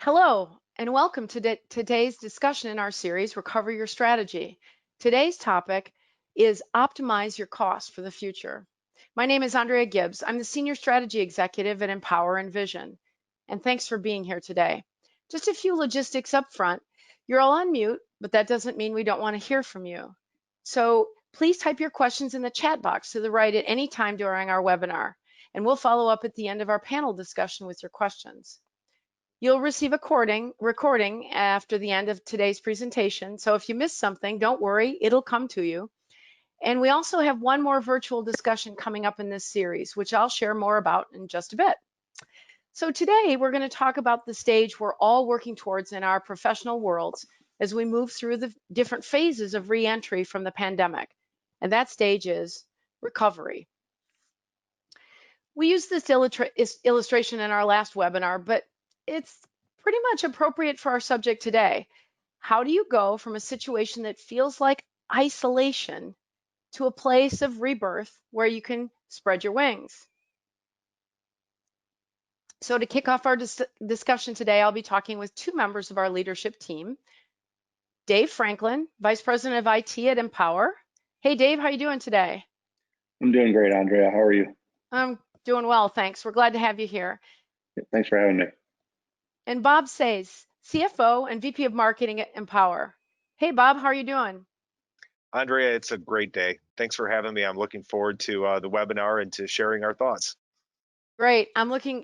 Hello, and welcome to today's discussion in our series, Recover Your Strategy. Today's topic is Optimize Your Costs for the Future. My name is Andrea Gibbs. I'm the Senior Strategy Executive at MPOWR Envision, and thanks for being here today. Just a few logistics up front. You're all on mute, but that doesn't mean we don't want to hear from you. So please type your questions in the chat box to the right at any time during our webinar, and we'll follow up at the end of our panel discussion with your questions. You'll receive a recording after the end of today's presentation. So if you missed something, don't worry, it'll come to you. And we also have one more virtual discussion coming up in this series, which I'll share more about in just a bit. So today we're going to talk about the stage we're all working towards in our professional worlds as we move through the different phases of re-entry from the pandemic. And that stage is recovery. We used this illustration in our last webinar, but it's pretty much appropriate for our subject today. How do you go from a situation that feels like isolation to a place of rebirth where you can spread your wings? So to kick off our discussion today, I'll be talking with two members of our leadership team. Dave Franklin, Vice President of IT at MPOWR. Hey, Dave, how are you doing today? I'm doing great, Andrea. How are you? I'm doing well, thanks. We're glad to have you here. Thanks for having me. And Bob Saiz, CFO and VP of Marketing at MPOWR. Hey, Bob, how are you doing? Andrea, it's a great day. Thanks for having me. I'm looking forward to the webinar and to sharing our thoughts. Great. I'm looking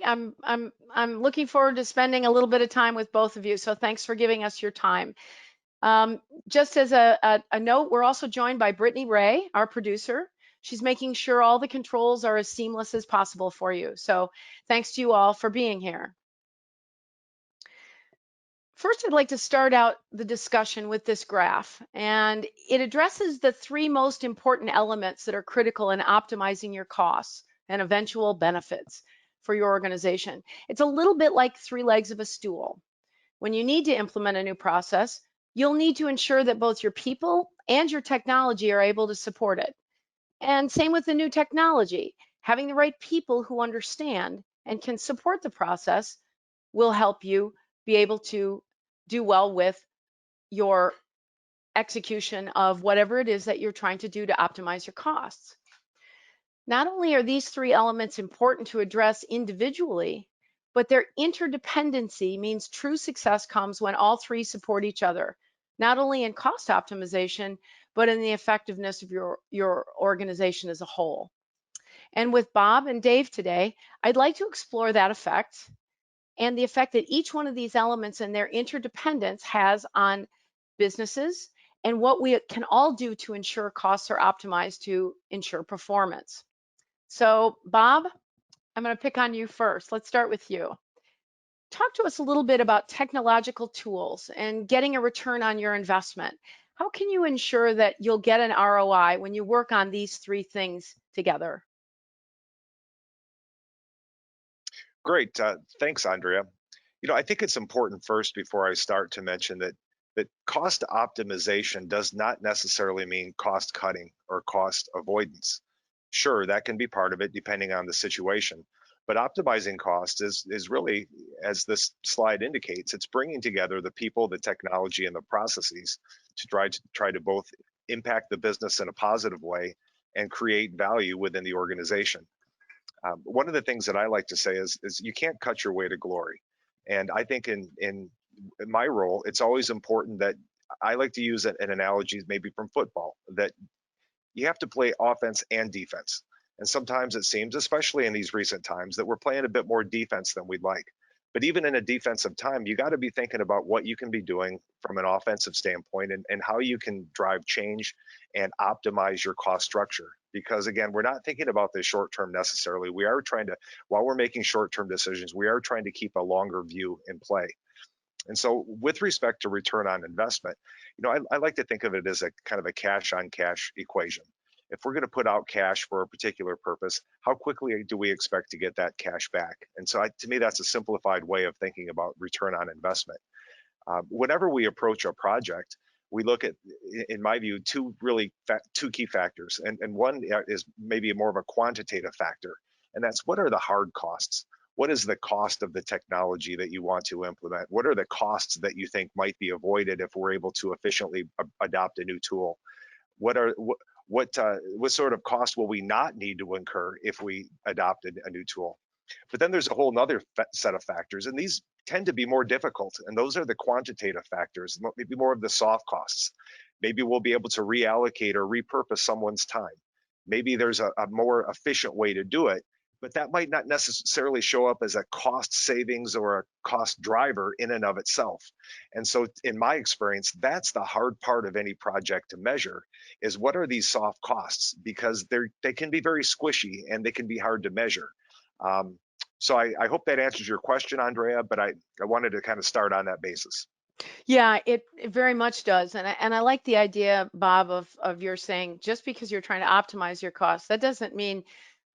forward to spending a little bit of time with both of you. So thanks for giving us your time. Just as a note, we're also joined by Brittany Ray, our producer. She's making sure all the controls are as seamless as possible for you. So thanks to you all for being here. First, I'd like to start out the discussion with this graph, and it addresses the three most important elements that are critical in optimizing your costs and eventual benefits for your organization. It's a little bit like three legs of a stool. When you need to implement a new process, you'll need to ensure that both your people and your technology are able to support it. And same with the new technology. Having the right people who understand and can support the process will help you be able to do well with your execution of whatever it is that you're trying to do to optimize your costs. Not only are these three elements important to address individually, but their interdependency means true success comes when all three support each other, not only in cost optimization, but in the effectiveness of your organization as a whole. And with Bob and Dave today, I'd like to explore that effect and the effect that each one of these elements and their interdependence has on businesses and what we can all do to ensure costs are optimized to ensure performance. So Bob, I'm going to pick on you first. Let's start with you. Talk to us a little bit about technological tools and getting a return on your investment. How can you ensure that you'll get an ROI when you work on these three things together? Great. Thanks, Andrea. I think it's important first before I start to mention that cost optimization does not necessarily mean cost cutting or cost avoidance. Sure, that can be part of it depending on the situation. But optimizing cost is really, as this slide indicates, it's bringing together the people, the technology, and the processes to try to both impact the business in a positive way and create value within the organization. One of the things that I like to say is you can't cut your way to glory. And I think in my role, it's always important that I like to use an analogy maybe from football, that you have to play offense and defense. And sometimes it seems, especially in these recent times, that we're playing a bit more defense than we'd like. But even in a defensive time, you got to be thinking about what you can be doing from an offensive standpoint and how you can drive change and optimize your cost structure. Because again, we're not thinking about the short term necessarily. We are trying to, while we're making short term decisions, we are trying to keep a longer view in play. And so with respect to return on investment, I like to think of it as a kind of a cash on cash equation. If we're going to put out cash for a particular purpose, how quickly do we expect to get that cash back? And so to me, that's a simplified way of thinking about return on investment. Whenever we approach a project, we look at, in my view, two key factors. And one is maybe more of a quantitative factor. And that's, what are the hard costs? what is the cost of the technology that you want to implement? What are the costs that you think might be avoided if we're able to efficiently adopt a new tool? What sort of cost will we not need to incur if we adopted a new tool? But then there's a whole other set of factors, and these tend to be more difficult, and those are the quantitative factors, maybe more of the soft costs. Maybe we'll be able to reallocate or repurpose someone's time. Maybe there's a more efficient way to do it, but that might not necessarily show up as a cost savings or a cost driver in and of itself. And so in my experience, that's the hard part of any project to measure, is what are these soft costs, because they can be very squishy and they can be hard to measure. So I hope that answers your question, Andrea, but I wanted to kind of start on that basis. Yeah, it very much does. And I like the idea, Bob, of your saying just because you're trying to optimize your costs, that doesn't mean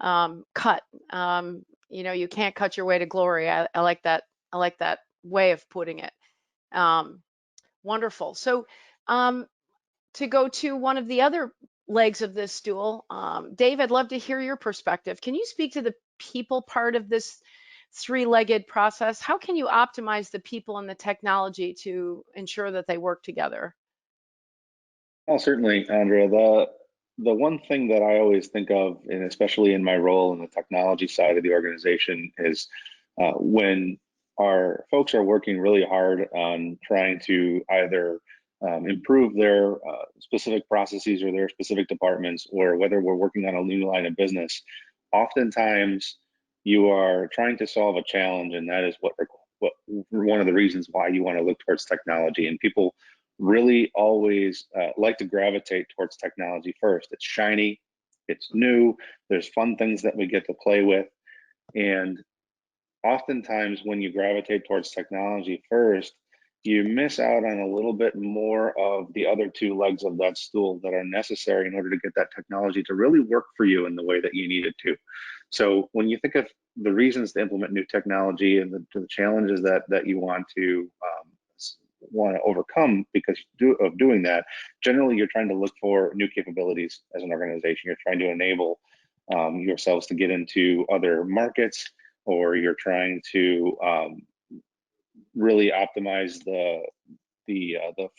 cut. You can't cut your way to glory. I like that. I like that way of putting it. Um, Wonderful. So to go to one of the other legs of this stool, Dave, I'd love to hear your perspective. Can you speak to the people part of this three-legged process? How can you optimize the people and the technology to ensure that they work together? Oh, certainly, Andrea. The one thing that I always think of, and especially in my role in the technology side of the organization, is when our folks are working really hard on trying to either improve their specific processes or their specific departments, or whether we're working on a new line of business. Oftentimes, you are trying to solve a challenge, and that is what one of the reasons why you want to look towards technology. And people really always like to gravitate towards technology first. It's shiny, it's new, there's fun things that we get to play with. And oftentimes when you gravitate towards technology first, you miss out on a little bit more of the other two legs of that stool that are necessary in order to get that technology to really work for you in the way that you need it to. So when you think of the reasons to implement new technology and the challenges that you want to overcome because of doing that, generally you're trying to look for new capabilities as an organization. You're trying to enable yourselves to get into other markets, or you're trying to really optimize the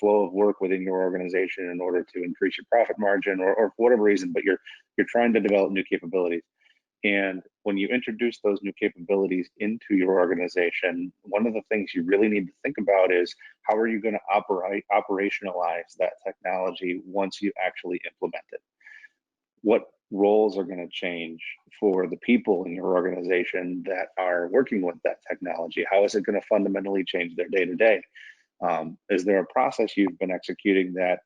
flow of work within your organization in order to increase your profit margin, or for whatever reason. But you're trying to develop new capabilities. And when you introduce those new capabilities into your organization, one of the things you really need to think about is how are you going to operationalize that technology once you actually implement it? What roles are going to change for the people in your organization that are working with that technology? How is it going to fundamentally change their day to day? Is there a process you've been executing that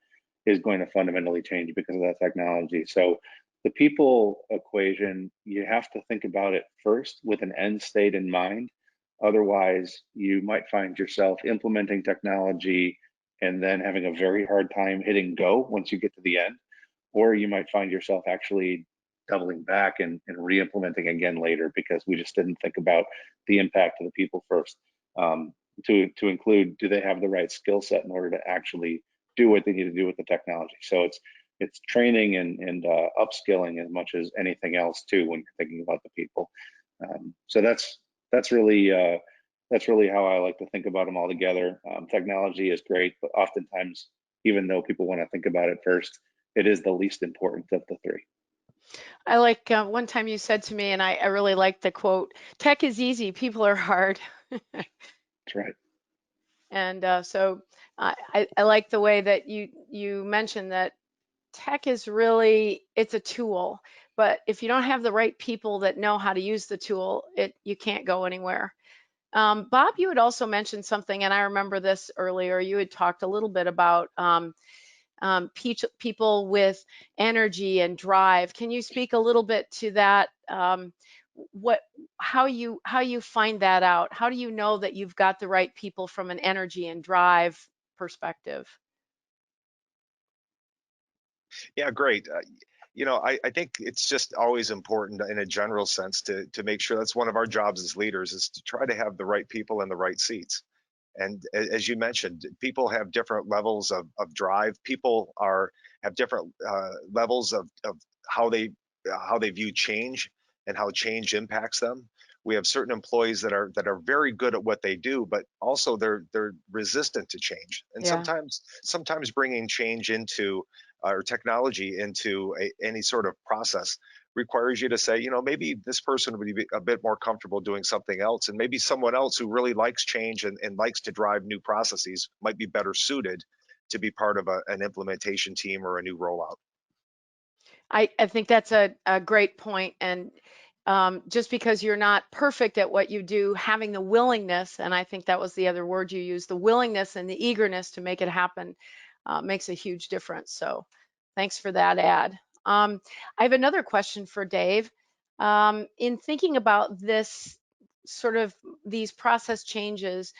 is going to fundamentally change because of that technology? So the people equation, you have to think about it first with an end state in mind. Otherwise, you might find yourself implementing technology and then having a very hard time hitting go once you get to the end. Or you might find yourself actually doubling back and re-implementing again later because we just didn't think about the impact of the people first. To include, do they have the right skill set in order to actually do what they need to do with the technology? So it's training and upskilling as much as anything else too when you're thinking about the people. So that's really how I like to think about them all together. Technology is great, but oftentimes, even though people want to think about it first, it is the least important of the three. I like one time you said to me, and I really like the quote, tech is easy, people are hard. That's right. And so I like the way that you mentioned that tech is really, it's a tool, but if you don't have the right people that know how to use the tool, you can't go anywhere. Bob, you had also mentioned something, and I remember this earlier. You had talked a little bit about people with energy and drive. Can you speak a little bit to that? How you find that out? How do you know that you've got the right people from an energy and drive perspective? Yeah, great. I think it's just always important in a general sense to make sure that's one of our jobs as leaders, is to try to have the right people in the right seats. And as you mentioned, people have different levels of drive. People have different levels of how they view change and how change impacts them. We have certain employees that are very good at what they do, but also they're resistant to change. And Yeah. sometimes bringing change into or technology into any sort of process requires you to say, you know, maybe this person would be a bit more comfortable doing something else, and maybe someone else who really likes change and likes to drive new processes might be better suited to be part of an implementation team or a new rollout. I think that's a great point. And just because you're not perfect at what you do, having the willingness, and I think that was the other word you used, the willingness and the eagerness to make it happen makes a huge difference. So thanks for that add. I have another question for Dave. In thinking about this sort of these process changes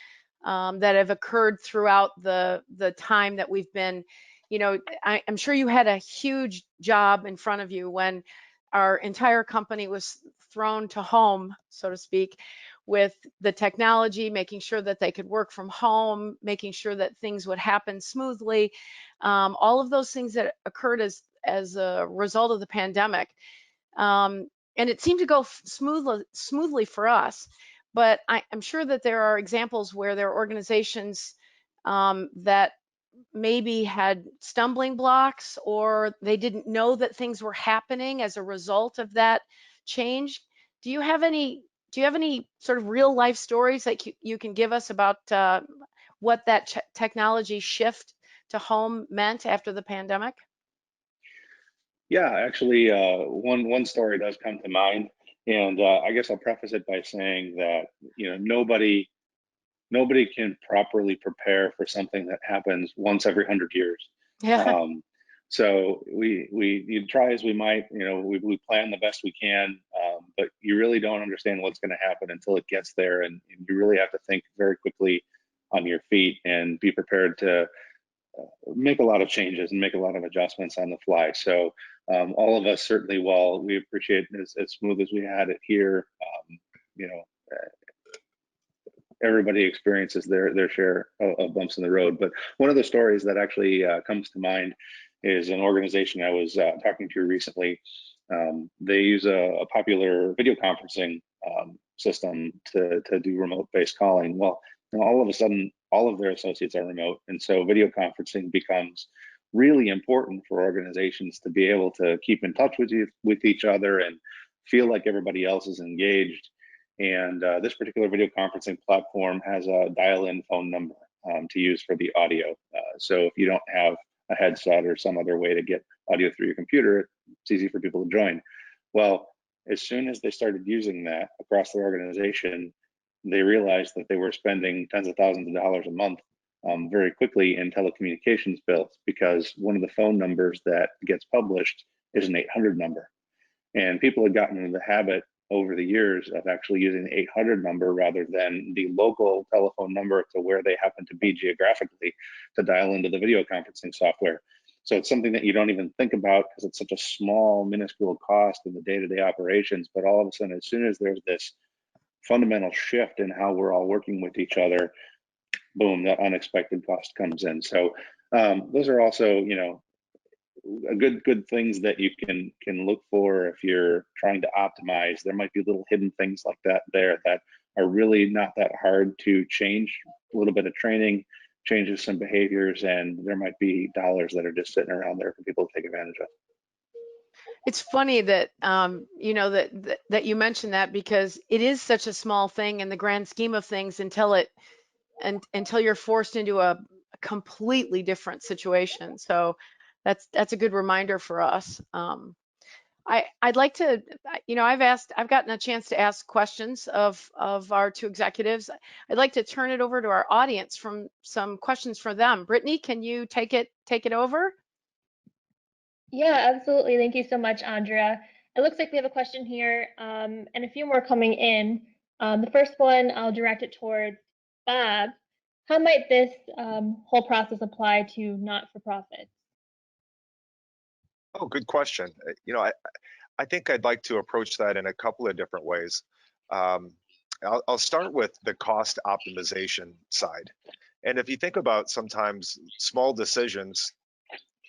that have occurred throughout the time that we've been, you know, I'm sure you had a huge job in front of you when our entire company was thrown to home, so to speak, with the technology, making sure that they could work from home, making sure that things would happen smoothly, all of those things that occurred as a result of the pandemic. And it seemed to go smoothly for us. But I'm sure that there are examples where there are organizations that maybe had stumbling blocks, or they didn't know that things were happening as a result of that change. Do you have any sort of real life stories that you can give us about what that technology shift to home meant after the pandemic? Yeah, actually, one story does come to mind, and I guess I'll preface it by saying that nobody can properly prepare for something that happens once every 100 years. Yeah. Um, so we you try as we might, we plan the best we can, but you really don't understand what's going to happen until it gets there, and you really have to think very quickly on your feet and be prepared to make a lot of changes and make a lot of adjustments on the fly. So all of us certainly, while we appreciate it as smooth as we had it here, you know, everybody experiences their share of bumps in the road. But one of the stories that actually comes to mind is an organization I was talking to recently. They use a popular video conferencing system to do remote-based calling. Well, all of a sudden, all of their associates are remote, and so video conferencing becomes really important for organizations to be able to keep in touch with each other and feel like everybody else is engaged. And this particular video conferencing platform has a dial-in phone number to use for the audio. So if you don't have a headset or some other way to get audio through your computer, it's easy for people to join. Well, as soon as they started using that across their organization, they realized that they were spending tens of thousands of dollars a month very quickly in telecommunications bills, because one of the phone numbers that gets published is an 800 number. And people had gotten into the habit over the years of actually using the 800 number rather than the local telephone number to where they happen to be geographically to dial into the video conferencing software. So it's something that you don't even think about because it's such a small, minuscule cost in the day-to-day operations. But all of a sudden, as soon as there's this fundamental shift in how we're all working with each other, boom, that unexpected cost comes in. So those are also, good things that you can look for if you're trying to optimize. There might be little hidden things like that there that are really not that hard to change. A little bit of training changes some behaviors, and there might be dollars that are just sitting around there for people to take advantage of. It's funny that that you mentioned that, because it is such a small thing in the grand scheme of things until you're forced into a completely different situation. So that's a good reminder for us. I'd like to, I've gotten a chance to ask questions of our two executives. I'd like to turn it over to our audience from some questions for them. Brittany, can you take it over? Yeah, absolutely. Thank you so much, Andrea. It looks like we have a question here and a few more coming in. The first one, I'll direct it towards Bob. How might this whole process apply to not-for-profits? Oh, good question. I think I'd like to approach that in a couple of different ways. I'll start with the cost optimization side. And if you think about, sometimes small decisions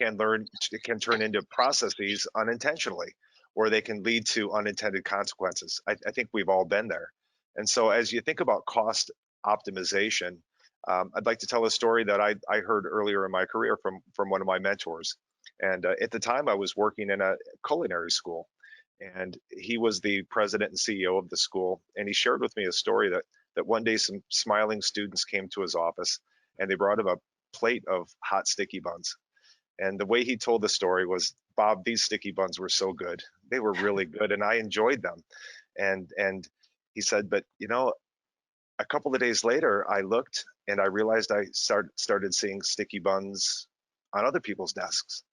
can turn into processes unintentionally, or they can lead to unintended consequences. I think we've all been there. And so as you think about cost optimization, I'd like to tell a story that I heard earlier in my career from one of my mentors. And at the time I was working in a culinary school, and he was the president and CEO of the school. And he shared with me a story that one day some smiling students came to his office and they brought him a plate of hot sticky buns. And the way he told the story was, Bob, these sticky buns were so good. They were really good and I enjoyed them. And he said, but you know, a couple of days later, I looked and I realized I started seeing sticky buns on other people's desks.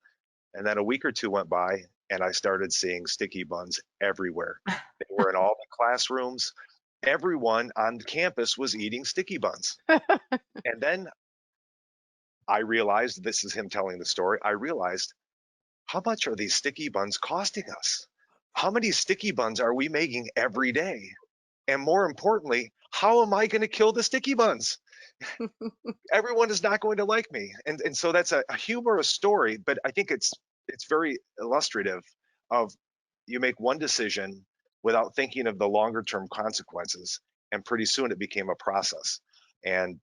And then a week or two went by and I started seeing sticky buns everywhere. They were in all the classrooms. Everyone on campus was eating sticky buns. And then I realized, this is him telling the story, I realized, how much are these sticky buns costing us? How many sticky buns are we making every day? And more importantly, how am I going to kill the sticky buns? Everyone is not going to like me. And so that's a humorous story, but I think it's very illustrative of, you make one decision without thinking of the longer term consequences, and pretty soon it became a process. And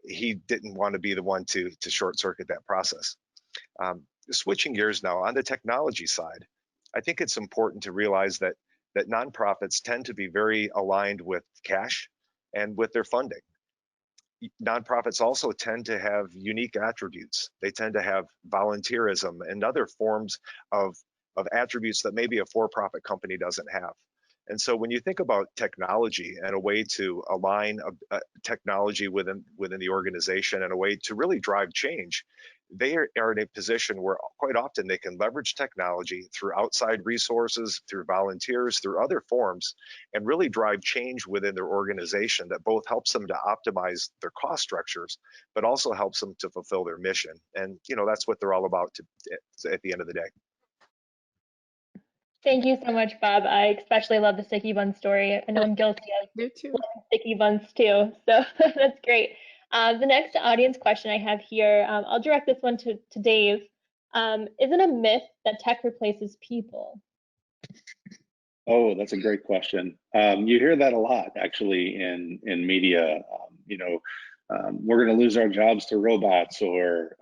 he didn't want to be the one to short circuit that process. Switching gears now on the technology side, I think it's important to realize that nonprofits tend to be very aligned with cash and with their funding. Nonprofits also tend to have unique attributes. They tend to have volunteerism and other forms of attributes that maybe a for-profit company doesn't have. And so when you think about technology and a way to align a technology within the organization and a way to really drive change, they are in a position where quite often they can leverage technology through outside resources, through volunteers, through other forms, and really drive change within their organization that both helps them to optimize their cost structures, but also helps them to fulfill their mission. And you know, that's what they're all about at the end of the day. Thank you so much, Bob. I especially love the sticky bun story. I know I'm guilty of Me too. loving sticky buns too, so that's great. The next audience question I have here, I'll direct this one to Dave. Is it a myth that tech replaces people? Oh, that's a great question. You hear that a lot, actually, in media. We're going to lose our jobs to robots, or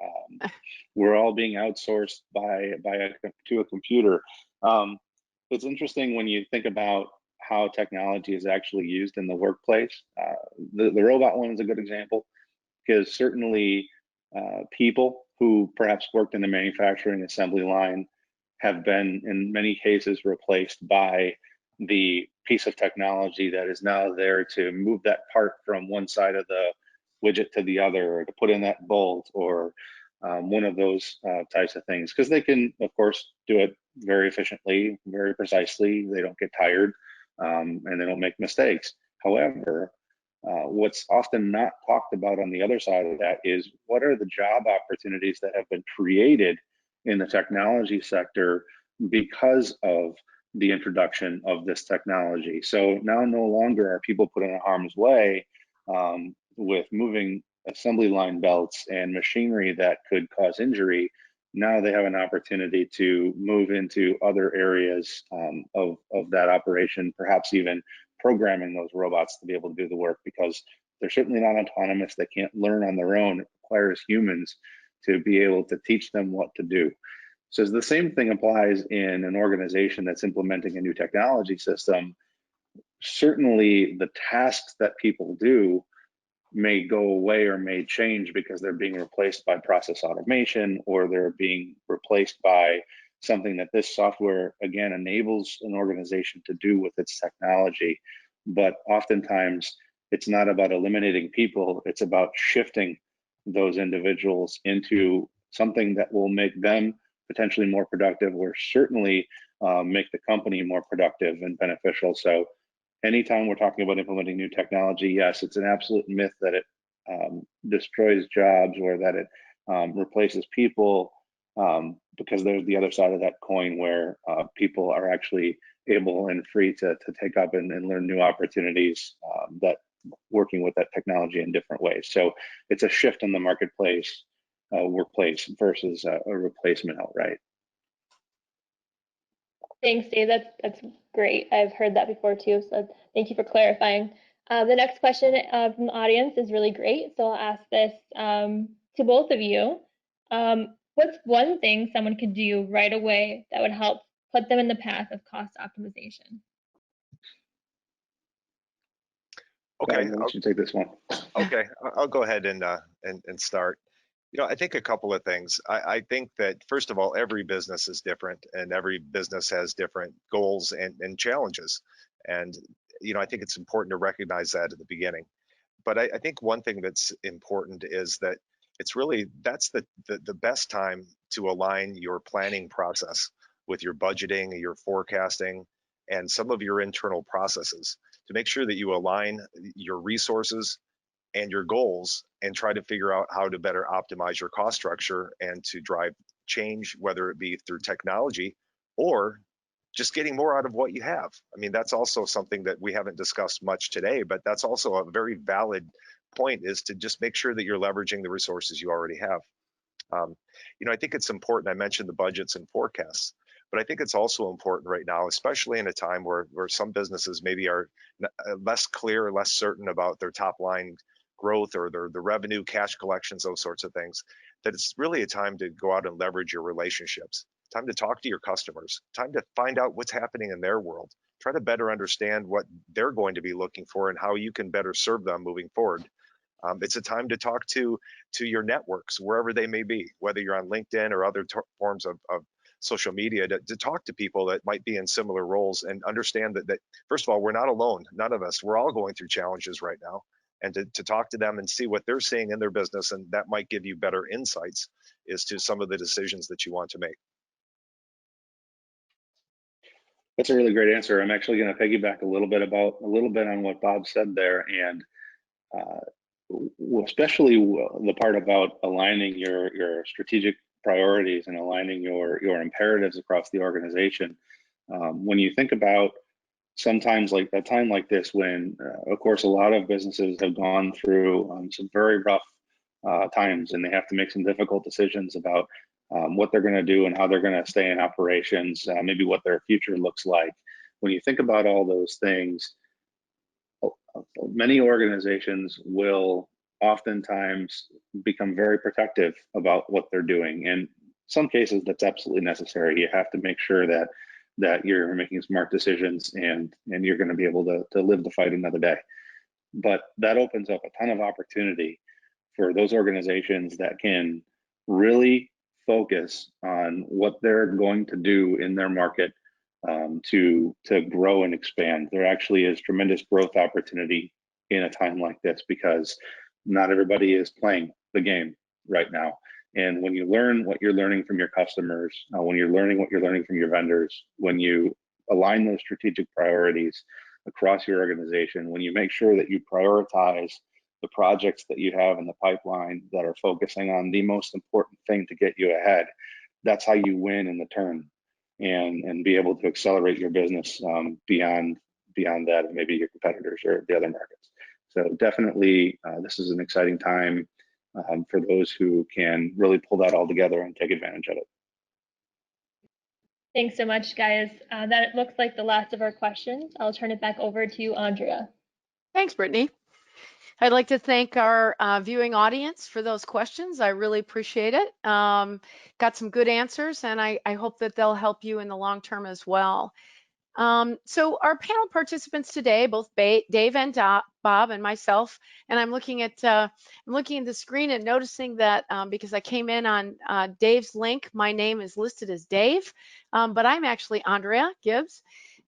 we're all being outsourced to a computer. It's interesting when you think about how technology is actually used in the workplace. The robot one is a good example, because certainly people who perhaps worked in the manufacturing assembly line have been in many cases replaced by the piece of technology that is now there to move that part from one side of the widget to the other, or to put in that bolt, or one of those types of things, because they can, of course, do it very efficiently, very precisely. They don't get tired, and they don't make mistakes. However, what's often not talked about on the other side of that is, what are the job opportunities that have been created in the technology sector because of the introduction of this technology. So now no longer are people put in harm's way with moving assembly line belts and machinery that could cause injury. Now they have an opportunity to move into other areas of that operation, perhaps even programming those robots to be able to do the work, because they're certainly not autonomous. They can't learn on their own. It requires humans to be able to teach them what to do. So the same thing applies in an organization that's implementing a new technology system. Certainly the tasks that people do may go away or may change because they're being replaced by process automation, or they're being replaced by something that this software, again, enables an organization to do with its technology. But oftentimes it's not about eliminating people, it's about shifting those individuals into something that will make them potentially more productive, or certainly make the company more productive and beneficial. So anytime we're talking about implementing new technology, yes, it's an absolute myth that it destroys jobs, or that it replaces people, because there's the other side of that coin where people are actually able and free to take up and learn new opportunities that working with that technology in different ways. So it's a shift in the marketplace, workplace, versus a replacement outright. Thanks, Dave. That's great. I've heard that before too, so thank you for clarifying. The next question from the audience is really great, so I'll ask this to both of you. What's one thing someone could do right away that would help put them in the path of cost optimization? Okay, Why don't you take this one? okay, I'll go ahead and start. I think a couple of things. I think that first of all, every business is different, and every business has different goals and challenges. And I think it's important to recognize that at the beginning. But I think one thing that's important is that that's the best time to align your planning process with your budgeting, your forecasting, and some of your internal processes to make sure that you align your resources and your goals and try to figure out how to better optimize your cost structure and to drive change, whether it be through technology or just getting more out of what you have. I mean, that's also something that we haven't discussed much today, but that's also a very valid point, is to just make sure that you're leveraging the resources you already have. I think it's important. I mentioned the budgets and forecasts, but I think it's also important right now, especially in a time where some businesses maybe are less clear, less certain about their top line growth or the revenue, cash collections, those sorts of things, that it's really a time to go out and leverage your relationships, time to talk to your customers, time to find out what's happening in their world, try to better understand what they're going to be looking for and how you can better serve them moving forward. It's a time to talk to your networks, wherever they may be, whether you're on LinkedIn or other forms of social media, to talk to people that might be in similar roles and understand that first of all, we're not alone. None of us, we're all going through challenges right now. And to talk to them and see what they're seeing in their business, and that might give you better insights as to some of the decisions that you want to make. That's a really great answer. I'm actually going to piggyback a little bit on what Bob said there, and especially the part about aligning your strategic priorities and aligning your imperatives across the organization. When you think about sometimes like a time like this, when of course a lot of businesses have gone through some very rough times, and they have to make some difficult decisions about what they're going to do and how they're going to stay in operations, maybe what their future looks like. When you think about all those things, many organizations will oftentimes become very protective about what they're doing. And in some cases, that's absolutely necessary. You have to make sure that you're making smart decisions, and you're going to be able to live to fight another day. But that opens up a ton of opportunity for those organizations that can really focus on what they're going to do in their market, to grow and expand. There actually is tremendous growth opportunity in a time like this, because not everybody is playing the game right now. And when you learn what you're learning from your customers, when you're learning what you're learning from your vendors, when you align those strategic priorities across your organization, when you make sure that you prioritize the projects that you have in the pipeline that are focusing on the most important thing to get you ahead, that's how you win in the turn, and be able to accelerate your business beyond that of maybe your competitors or the other markets. So definitely, this is an exciting time for those who can really pull that all together and take advantage of it. Thanks so much, guys. That looks like the last of our questions. I'll turn it back over to you, Andrea. Thanks, Brittany. I'd like to thank our viewing audience for those questions. I really appreciate it. Got some good answers, and I hope that they'll help you in the long term as well. So our panel participants today, both Dave and Bob and myself, and I'm looking at the screen and noticing that because I came in on Dave's link, my name is listed as Dave, but I'm actually Andrea Gibbs.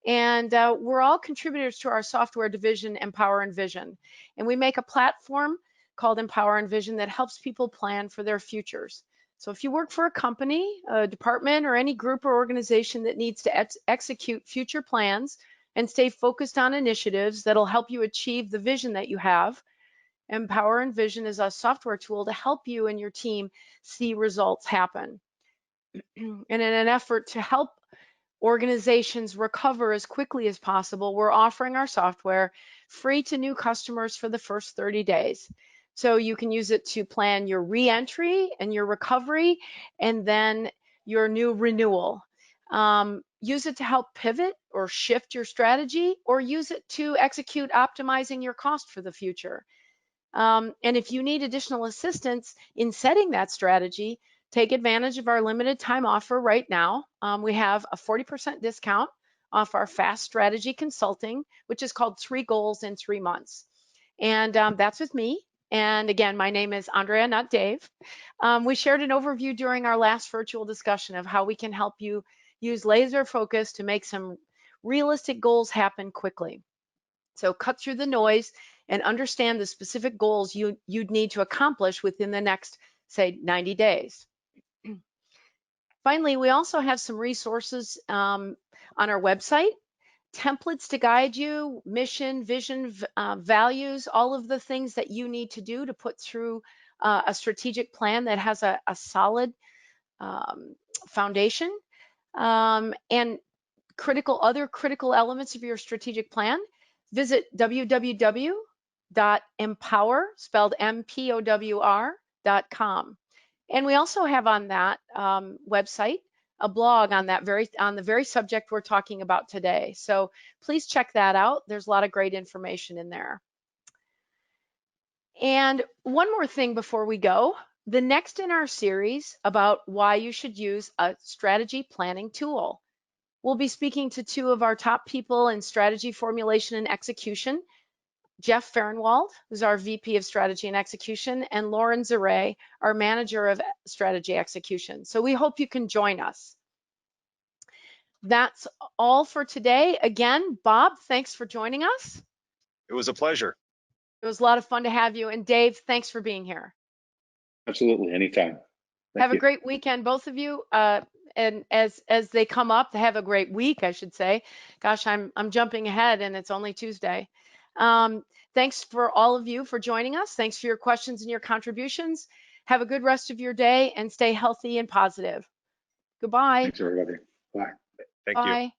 And we're all contributors to our software division, MPOWR Envision. And we make a platform called MPOWR Envision that helps people plan for their futures. So if you work for a company, a department, or any group or organization that needs to execute future plans and stay focused on initiatives that'll help you achieve the vision that you have, MPOWR Envision is a software tool to help you and your team see results happen. And in an effort to help organizations recover as quickly as possible, we're offering our software free to new customers for the first 30 days. So you can use it to plan your re-entry and your recovery, and then your new renewal. Use it to help pivot or shift your strategy, or use it to execute optimizing your cost for the future. And if you need additional assistance in setting that strategy, take advantage of our limited time offer right now. We have a 40% discount off our fast strategy consulting, which is called 3 Goals in 3 Months. And that's with me. And again, my name is Andrea, not Dave. We shared an overview during our last virtual discussion of how we can help you use laser focus to make some realistic goals happen quickly. So cut through the noise and understand the specific goals you'd need to accomplish within the next, say, 90 days. Finally, we also have some resources on our website, templates to guide you, mission, vision, values, all of the things that you need to do to put through a strategic plan that has a solid foundation, and other critical elements of your strategic plan. Visit www.mpowr, spelled MPOWR.com. And we also have on that website a blog on the very subject we're talking about today. So please check that out. There's a lot of great information in there. And one more thing before we go, the next in our series about why you should use a strategy planning tool. We'll be speaking to 2 of our top people in strategy formulation and execution, Jeff Fehrenwald, who's our VP of Strategy and Execution, and Lauren Zaray, our Manager of Strategy Execution. So we hope you can join us. That's all for today. Again, Bob, thanks for joining us. It was a pleasure. It was a lot of fun to have you. And Dave, thanks for being here. Absolutely, anytime. Have a great weekend, both of you. And as they come up, have a great week, I should say. Gosh, I'm jumping ahead and it's only Tuesday. Thanks for all of you for joining us. Thanks for your questions and your contributions. Have a good rest of your day and stay healthy and positive. Goodbye. Thanks, everybody. Bye. Thank you. Bye.